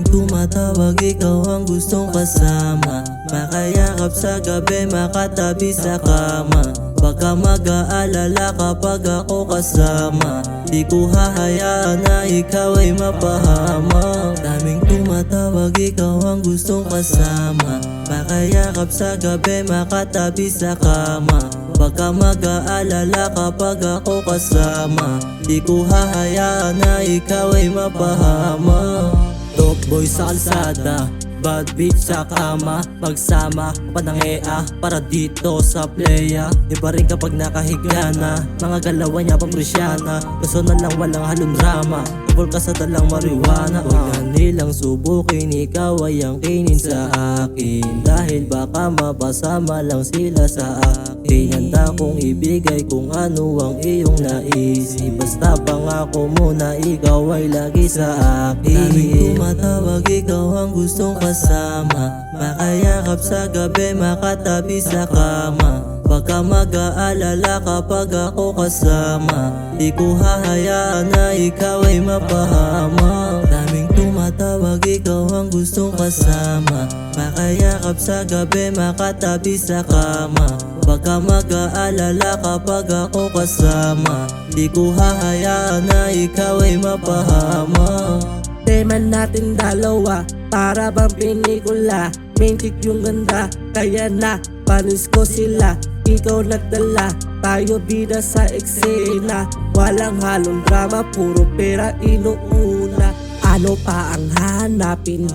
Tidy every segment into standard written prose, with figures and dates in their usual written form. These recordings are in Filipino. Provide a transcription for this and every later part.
tumatawag, ikaw ang gustong kasama. Makayakap sa gabi, makatabi sa kama. Baka mag-aalala kapag ako kasama. Di ko hahayaan na ikaw ay mapahamak. Daming tumatawag, ikaw ang gustong kasama. Makayakap sa gabi, makatabi sa kama. Baka mag-aalala kapag ako kasama. Di ko hahayaan na ikaw ay mapahamak. Top boy sa kalsada, bad bitch sa kama. Pagsama pa ng EA para dito sa playa. Iba rin kapag nakahiga na, mga galawan niya pang Krisyana. Gusto na lang walang halong drama, tungkol ka sa dalang marijuana. Huwag na nilang subukin, ikaw ay ang kinin sa akin. Dahil baka mapasama lang sila sa akin. Handa kong ibigay kung ano ang iyong naisip. Basta pangako mo na ikaw ay lagi sa akin. Daming tumatawag, ikaw ang gustong kasama. Makayakap sa gabi, makatabi sa kama. Baka mag-aalala kapag ako kasama. Di ko hahayaan na ikaw ay mapahamak. Daming tumatawag, ikaw ang gustong kasama. Makayakap sa gabi, makatabi sa kama. Baka mag-aalala kapag ako kasama. Di ko hahayaan na ikaw ay mapahamak. Tema natin dalawa, para bang pelikula. Main chick yung ganda, kaya na panis ko sila. Ikaw nagdala, tayo bida sa eksena. Walang halong drama, puro pera inuuna. Ano pa ang hahanapin?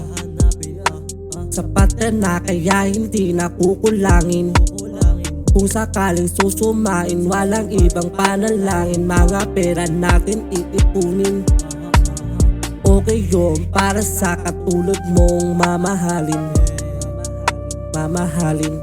Sapat na kaya hindi na kukulangin. Kung sakaling susumain, walang ibang panalangin. Mga pera natin iipunin. Okay yun para sa katulad mong mamahalin. Mamahalin.